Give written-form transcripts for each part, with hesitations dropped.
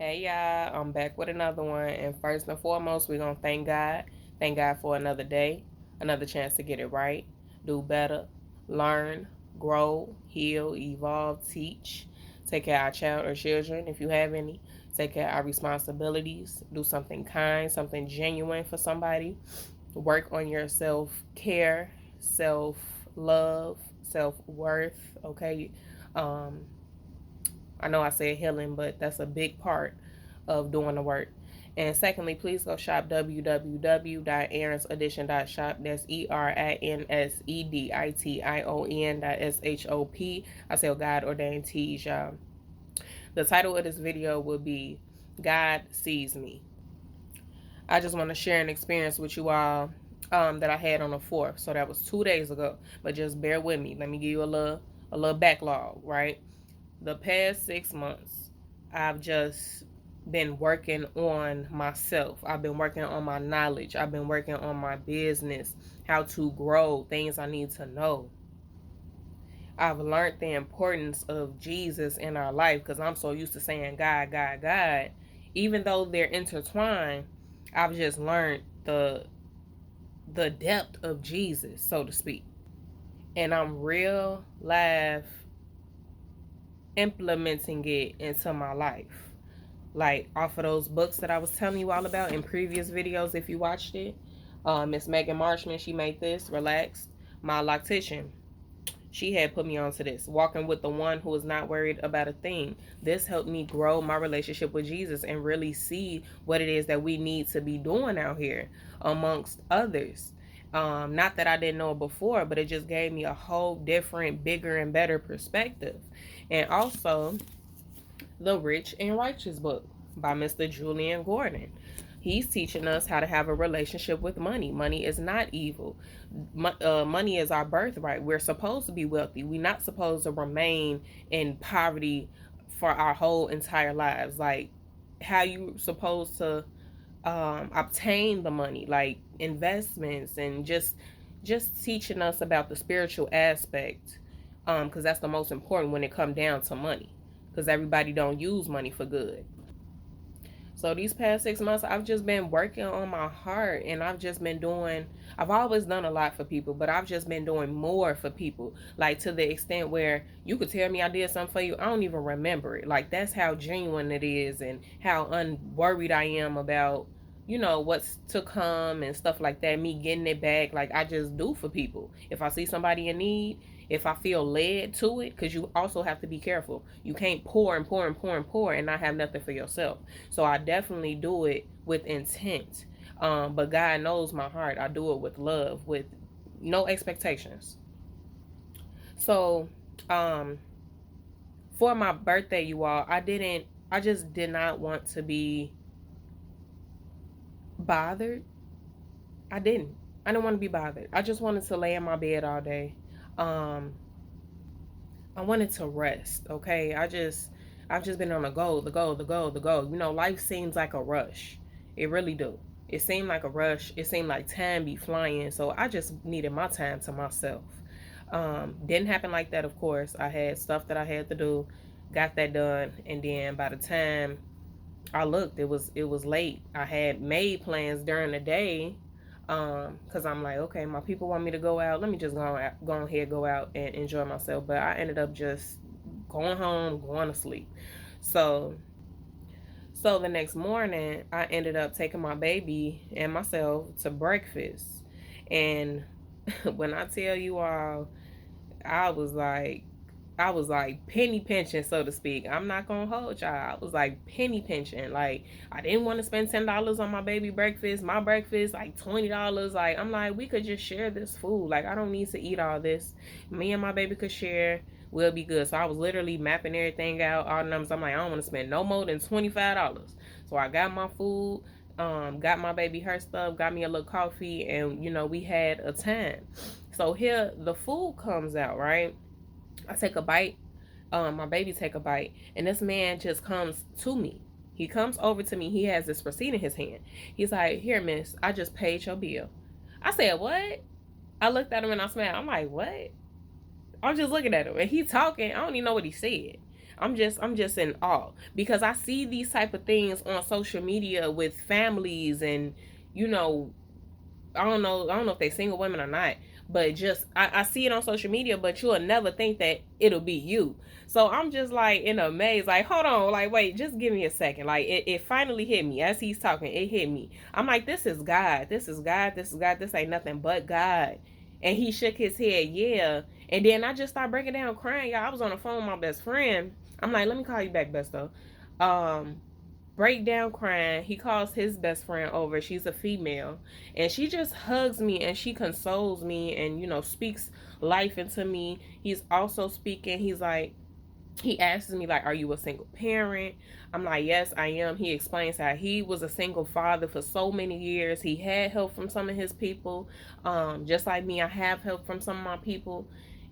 Hey y'all, I'm back with another one. And first and foremost, we're going to thank God. Thank God for another day, another chance to get it right, do better, learn, grow, heal, evolve, teach, take care of our child or children if you have any, take care of our responsibilities, do something kind, something genuine for somebody, work on your self care, self love, self worth. Okay. Um, I know I said healing, but that's a big part of doing the work. And secondly, please go shop www.erinsedition.shop. That's ERINSEDITION.SHOP. I sell God ordained teas, y'all. The title of this video will be God Sees Me. I just want to share an experience with you all that I had on the 4th. So that was 2 days ago. But just bear with me. Let me give you a little backlog, right? The past 6 months, I've just been working on myself. I've been working on my knowledge. I've been working on my business, how to grow, things I need to know. I've learned the importance of Jesus in our life because I'm so used to saying God, God, God. Even though they're intertwined, I've just learned the depth of Jesus, so to speak. And I'm real live implementing it into my life. Like off of those books that I was telling you all about in previous videos, if you watched it. Miss Megan Marshman, she made this, Relaxed. My loctician, she had put me onto this, walking with the one who is not worried about a thing. This helped me grow my relationship with Jesus and really see what it is that we need to be doing out here amongst others. Not that I didn't know it before, but it just gave me a whole different, bigger, and better perspective. And also, The Rich and Righteous book by Mr. Julian Gordon. He's teaching us how to have a relationship with money. Money is not evil. Money is our birthright. We're supposed to be wealthy. We're not supposed to remain in poverty for our whole entire lives. Like, how you supposed to obtain the money, like investments, and just teaching us about the spiritual aspect, because that's the most important when it comes down to money, because everybody don't use money for good. So these past 6 months, I've just been working on my heart, and I've just been doing. I've always done a lot for people, but I've just been doing more for people, like to the extent where you could tell me I did something for you, I don't even remember it. Like, that's how genuine it is, and how unworried I am about, what's to come and stuff like that. Me getting it back, like I just do for people. If I see somebody in need, if I feel led to it, because you also have to be careful. You can't pour and pour and pour and pour and not have nothing for yourself. So I definitely do it with intent. But God knows my heart. I do it with love, with no expectations. So, for my birthday, you all, I just did not want to be bothered. I didn't. I didn't want to be bothered. I just wanted to lay in my bed all day. Um, I wanted to rest. Okay. I've just been on the go, the go, the go, the go. Life seems like a rush. It really do. It seemed like a rush. It seemed like time be flying. So I just needed my time to myself. Didn't happen like that, of course. I had stuff that I had to do, got that done, and then by the time I looked, it was late. I had made plans during the day, because I'm like, okay, my people want me to go out. Let me just go ahead, go out and enjoy myself. But I ended up just going home, going to sleep. So, so the next morning, I ended up taking my baby and myself to breakfast. And when I tell you all, I was like, penny pinching, so to speak. I'm not gonna hold y'all. I was like penny pinching. Like, I didn't want to spend $10 on my baby breakfast. My breakfast like $20. Like, I'm like, we could just share this food. Like, I don't need to eat all this. Me and my baby could share. We'll be good. So I was literally mapping everything out, all the numbers. I'm like, I don't want to spend no more than $25. So I got my food, got my baby her stuff, got me a little coffee, and we had a time. So here the food comes out, right? I take a bite. My baby take a bite, and this man just comes to me. He comes over to me. He has this receipt in his hand. He's like, "Here, miss, I just paid your bill." I said, "What?" I looked at him and I smiled. I'm like, "What?" I'm just looking at him, and he talking. I don't even know what he said. I'm just in awe because I see these type of things on social media with families and, you know, I don't know if they single women or not, but just I see it on social media, but you'll never think that it'll be you. So I'm just like in a maze, like, hold on, like, wait, just give me a second. Like it finally hit me as he's talking, it hit me. I'm like, this is God, this is God, this is God, this ain't nothing but God. And he shook his head, yeah. And then I just started breaking down crying, y'all. I was on the phone with my best friend. I'm like, let me call you back, Besto. Um, break down crying. He calls his best friend over. She's a female. And she just hugs me and she consoles me and, you know, speaks life into me. He's also speaking. He asks me, like, are you a single parent? I'm like, yes, I am. He explains how he was a single father for so many years. He had help from some of his people. Just like me, I have help from some of my people.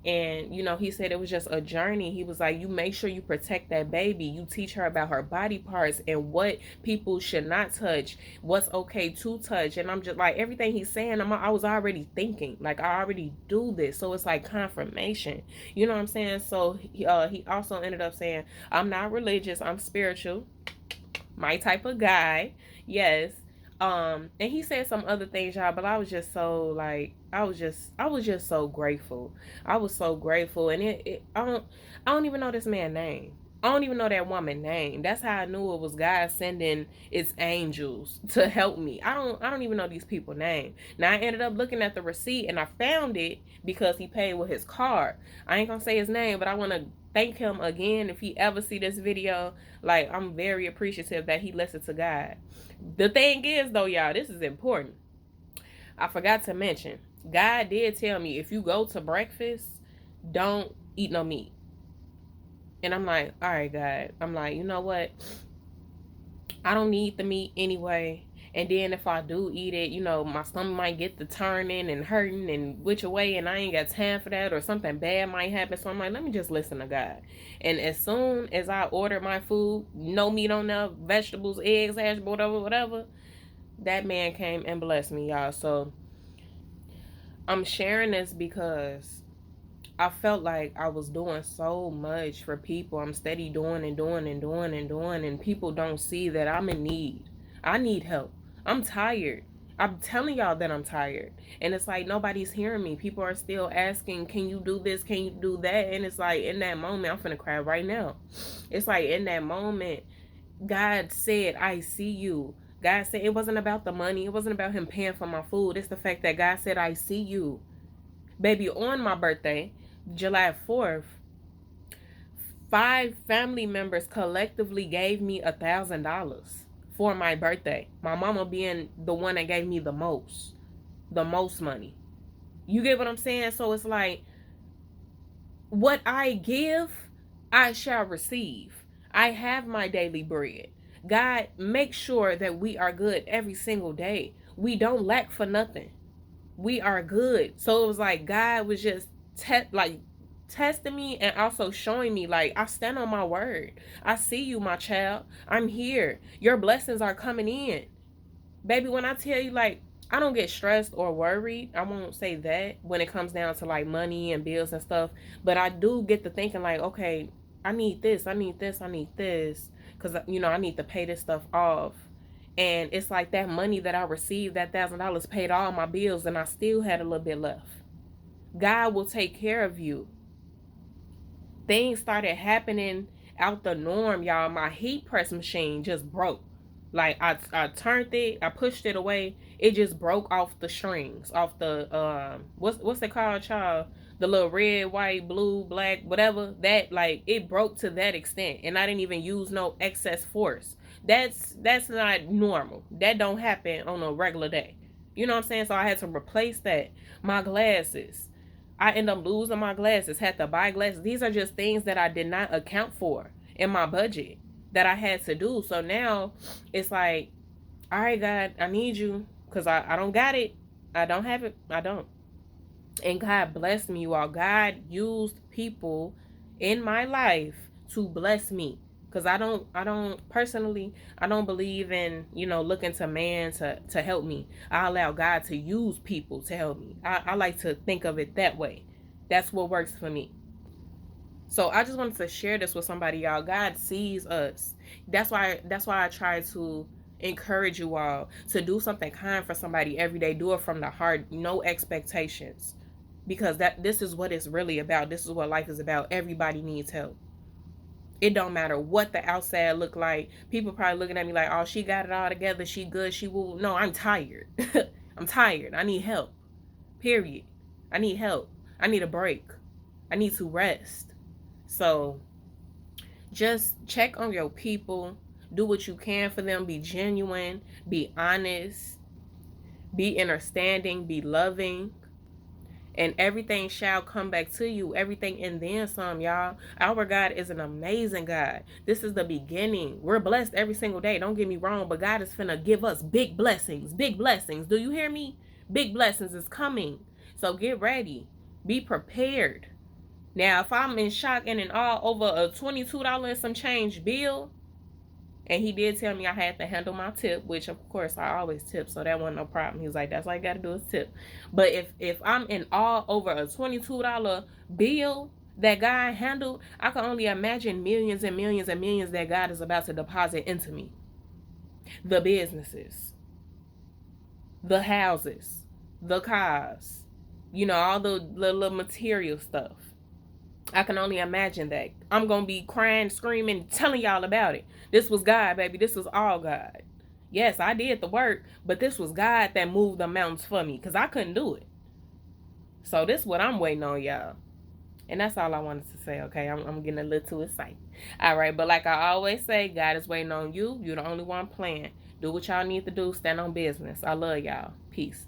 And, you know, he said it was just a journey. He was like, you make sure you protect that baby. You teach her about her body parts and what people should not touch, what's okay to touch. And I'm just like, everything he's saying, I was already thinking, like, I already do this. So it's like confirmation. You know what I'm saying? So he also ended up saying, I'm not religious, I'm spiritual. My type of guy. Yes. And he said some other things, y'all, but I was just so like I was just so grateful. I was so grateful, and I don't even know this man's name. I don't even know that woman's name. That's how I knew it was God sending its angels to help me. I don't even know these people's name. Now I ended up looking at the receipt and I found it because he paid with his card. I ain't gonna say his name, but I wanna thank him again if he ever see this video. Like, I'm very appreciative that he listened to God. The thing is, though, y'all, this is important. I forgot to mention, God did tell me if you go to breakfast, don't eat no meat. And I'm like, all right, God. I'm like, you know what? I don't need the meat anyway. And then if I do eat it, you know, my stomach might get the turning and hurting and which away, and I ain't got time for that, or something bad might happen. So I'm like, let me just listen to God. And as soon as I ordered my food, no meat on there, vegetables, eggs, hash, whatever, that man came and blessed me, y'all. So I'm sharing this because I felt like I was doing so much for people. I'm steady doing and doing and doing and doing, and people don't see that I'm in need. I need help. I'm tired. I'm telling y'all that I'm tired. And it's like nobody's hearing me. People are still asking, can you do this? Can you do that? And it's like in that moment, I'm finna cry right now. It's like in that moment, God said, I see you. God said it wasn't about the money. It wasn't about him paying for my food. It's the fact that God said, I see you. Baby, on my birthday, July 4th, 5 family members collectively gave me $1,000 for my birthday. My mama being the one that gave me the most money. You get what I'm saying? So it's like, what I give, I shall receive. I have my daily bread. God makes sure that we are good every single day. We don't lack for nothing. We are good. So it was like God was just testing me and also showing me, like, I stand on my word. I see you, my child. I'm here. Your blessings are coming in. Baby, when I tell you, like, I don't get stressed or worried. I won't say that when it comes down to like money and bills and stuff. But I do get to thinking like, okay, I need this, I need this, I need this. Because, you know, I need to pay this stuff off. And it's like that money that I received, that $1,000 paid all my bills, and I still had a little bit left. God will take care of you. Things started happening out the norm, y'all. My heat press machine just broke. Like, I turned it, I pushed it away. It just broke off the strings, off the what's it called, child? The little red, white, blue, black, whatever. That, like, it broke to that extent, and I didn't even use no excess force. That's not normal. That don't happen on a regular day. You know what I'm saying? So I had to replace that. My glasses, I end up losing my glasses. Had to buy glasses. These are just things that I did not account for in my budget that I had to do. So now it's like, all right, God, I need you because I don't got it. I don't have it. I don't. And God blessed me, you all. God used people in my life to bless me. Because I don't personally, I don't believe in, you know, looking to man to help me. I allow God to use people to help me. I like to think of it that way. That's what works for me. So I just wanted to share this with somebody, y'all. God sees us. That's why I try to encourage you all to do something kind for somebody every day. Do it from the heart, no expectations. Because this is what it's really about. This is what life is about. Everybody needs help. It don't matter what the outside look like. People probably looking at me like, oh, she got it all together. She good. She will. No, I'm tired. I'm tired. I need help. Period. I need help. I need a break. I need to rest. So just check on your people. Do what you can for them. Be genuine. Be honest. Be understanding. Be loving. And everything shall come back to you. Everything and then some, y'all. Our God is an amazing God. This is the beginning. We're blessed every single day. Don't get me wrong, but God is finna give us big blessings. Big blessings. Do you hear me? Big blessings is coming. So get ready. Be prepared. Now, if I'm in shock and in awe over a $22 and some change bill, and he did tell me I had to handle my tip, which of course I always tip, so that wasn't no problem. He was like, that's all you gotta do is tip. But if I'm in awe over a $22 bill that God handled, I can only imagine millions and millions and millions that God is about to deposit into me. The businesses, the houses, the cars, all the little material stuff. I can only imagine that. I'm going to be crying, screaming, telling y'all about it. This was God, baby. This was all God. Yes, I did the work, but this was God that moved the mountains for me because I couldn't do it. So this is what I'm waiting on, y'all. And that's all I wanted to say, okay? I'm getting a little too excited. All right, but like I always say, God is waiting on you. You're the only one playing. Do what y'all need to do. Stand on business. I love y'all. Peace.